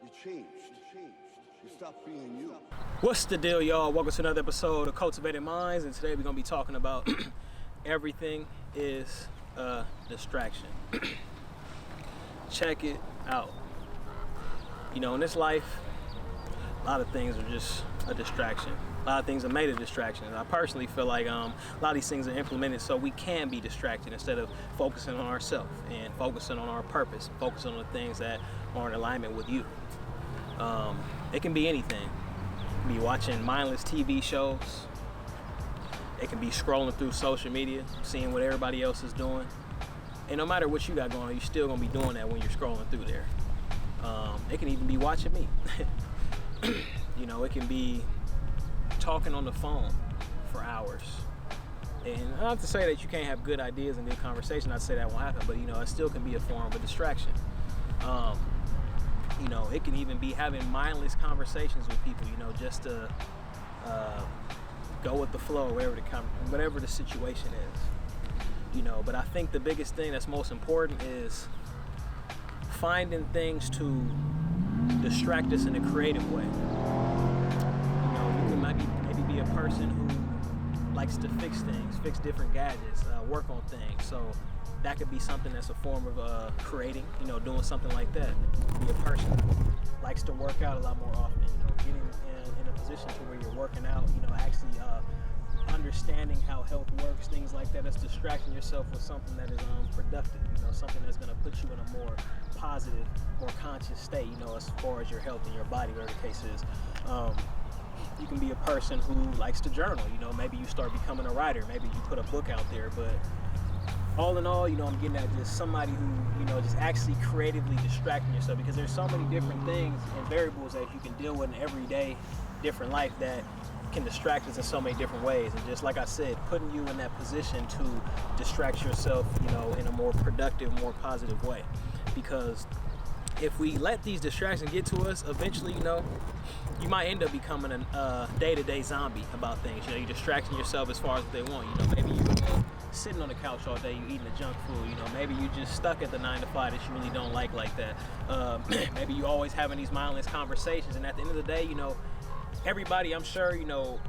You changed. You stopped being you. What's the deal, y'all? Welcome to another episode of Cultivated Minds, and today we're gonna be talking about everything is a distraction. Check it out. You know, in this life, a lot of things are just a distraction. A lot of things are made a distraction. And I personally feel like a lot of these things are implemented so we can be distracted instead of focusing on ourselves and focusing on our purpose, focusing on the things that are in alignment with you. It can be anything. It can be watching mindless TV shows. It can be scrolling through social media, seeing what everybody else is doing. And no matter what you got going on, you're still gonna be doing that when you're scrolling through there. It can even be watching me. You know, it can be talking on the phone for hours. And not to say that you can't have good ideas and good conversation, not to say that won't happen, but you know, it still can be a form of a distraction. You know, it can even be having mindless conversations with people, you know, just to go with the flow, whatever the situation is. You know, but I think the biggest thing that's most important is finding things to distract us in a creative way. You know, you can maybe be a person who likes to fix things, fix different gadgets, work on things. So that could be something that's a form of creating, you know, doing something like that. Be a person who likes to work out a lot more often, you know, getting in a position to where you're working out, you know, actually understanding how health works, things like that. That's distracting yourself with something that is productive, you know, something that's going to put you in a more positive, more conscious state, you know, as far as your health and your body, whatever the case is. You can be a person who likes to journal, you know, maybe you start becoming a writer, maybe you put a book out there, but all in all, you know, I'm getting at just somebody who, you know, just actually creatively distracting yourself, because there's so many different things and variables that you can deal with in everyday different life that can distract us in so many different ways. And just like I said, putting you in that position to distract yourself, you know, in a more productive, more positive way. Because if we let these distractions get to us, eventually, you know, you might end up becoming a day-to-day zombie about things. You know, you're distracting yourself as far as what they want. You know, maybe you're sitting on the couch all day, you eating the junk food. You know, maybe you just stuck at the 9 to 5 that you really don't like that. Maybe you always having these mindless conversations, and at the end of the day, you know, everybody, I'm sure, you know,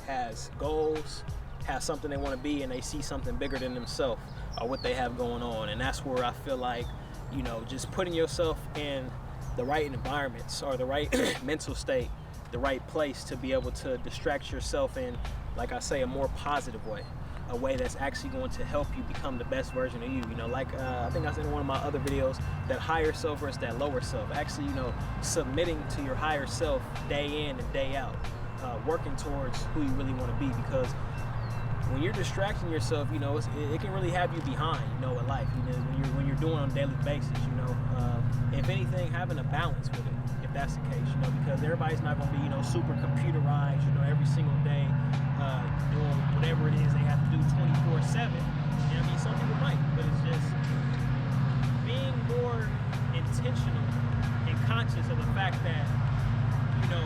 has goals, has something they want to be, and they see something bigger than themselves or what they have going on. And that's where I feel like, you know, just putting yourself in the right environments or the right mental state, the right place to be able to distract yourself in, like I say, a more positive way, a way that's actually going to help you become the best version of you. You know, like I think I said in one of my other videos, that higher self versus that lower self. Actually, you know, submitting to your higher self day in and day out, working towards who you really want to be. Because when you're distracting yourself, you know, it can really have you behind, you know, in life. You know, when you're doing it on a daily basis, you know, if anything, having a balance with it, if that's the case, you know, because everybody's not going to be, you know, super computerized, you know, every single day doing whatever it is they have to do 24/7. You know, I mean, some people might, but it's just being more intentional and conscious of the fact that, you know,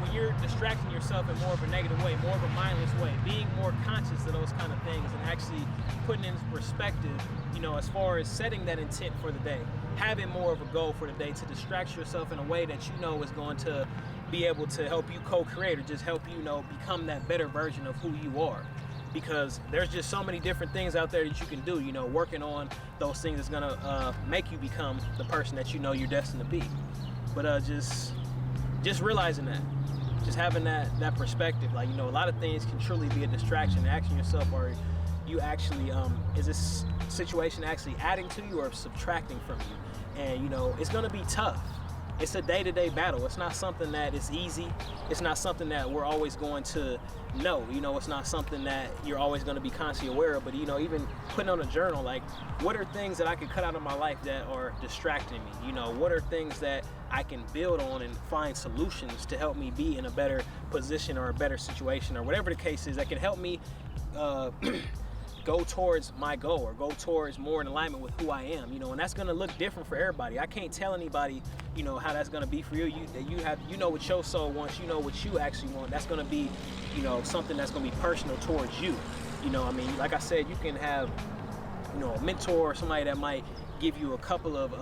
when you're distracting yourself in more of a negative way, more of a mindless way, being more conscious of those kind of things and actually putting in perspective, you know, as far as setting that intent for the day, having more of a goal for the day to distract yourself in a way that you know is going to be able to help you co-create or just help you, you know, become that better version of who you are. Because there's just so many different things out there that you can do, you know, working on those things is gonna make you become the person that you know you're destined to be. But just realizing that, just having that perspective, like, you know, a lot of things can truly be a distraction. And asking yourself, are you actually, is this situation actually adding to you or subtracting from you? And, you know, it's gonna be tough. It's a day-to-day battle. It's not something that is easy. It's not something that we're always going to know. You know, it's not something that you're always going to be constantly aware of. But, you know, even putting on a journal, like, what are things that I can cut out of my life that are distracting me? You know, what are things that I can build on and find solutions to help me be in a better position or a better situation or whatever the case is that can help me go towards my goal or go towards more in alignment with who I am, you know. And that's going to look different for everybody. I can't tell anybody, you know, how that's going to be for you. You know what your soul wants, you know what you actually want. That's going to be, you know, something that's going to be personal towards you. You know, I mean, like I said, you can have, you know, a mentor or somebody that might give you a couple of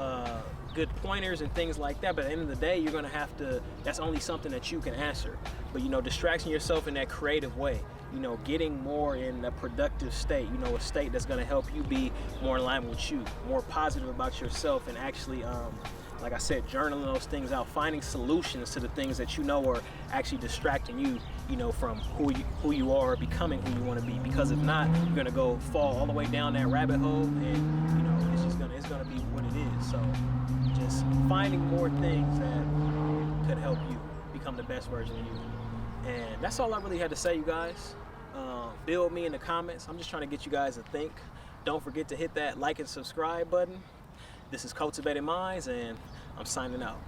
good pointers and things like that, but at the end of the day, you're gonna have to, that's only something that you can answer. But, you know, distracting yourself in that creative way, you know, getting more in a productive state, you know, a state that's gonna help you be more in line with you, more positive about yourself, and actually, like I said, journaling those things out, finding solutions to the things that you know are actually distracting you, you know, from who you are, becoming who you want to be. Because if not, you're gonna go fall all the way down that rabbit hole, and you know, it's gonna be what it is. So, just finding more things that could help you become the best version of you. And that's all I really had to say, you guys. Build me in the comments. I'm just trying to get you guys to think. Don't forget to hit that like and subscribe button. This is Cultivated Minds, and I'm signing out.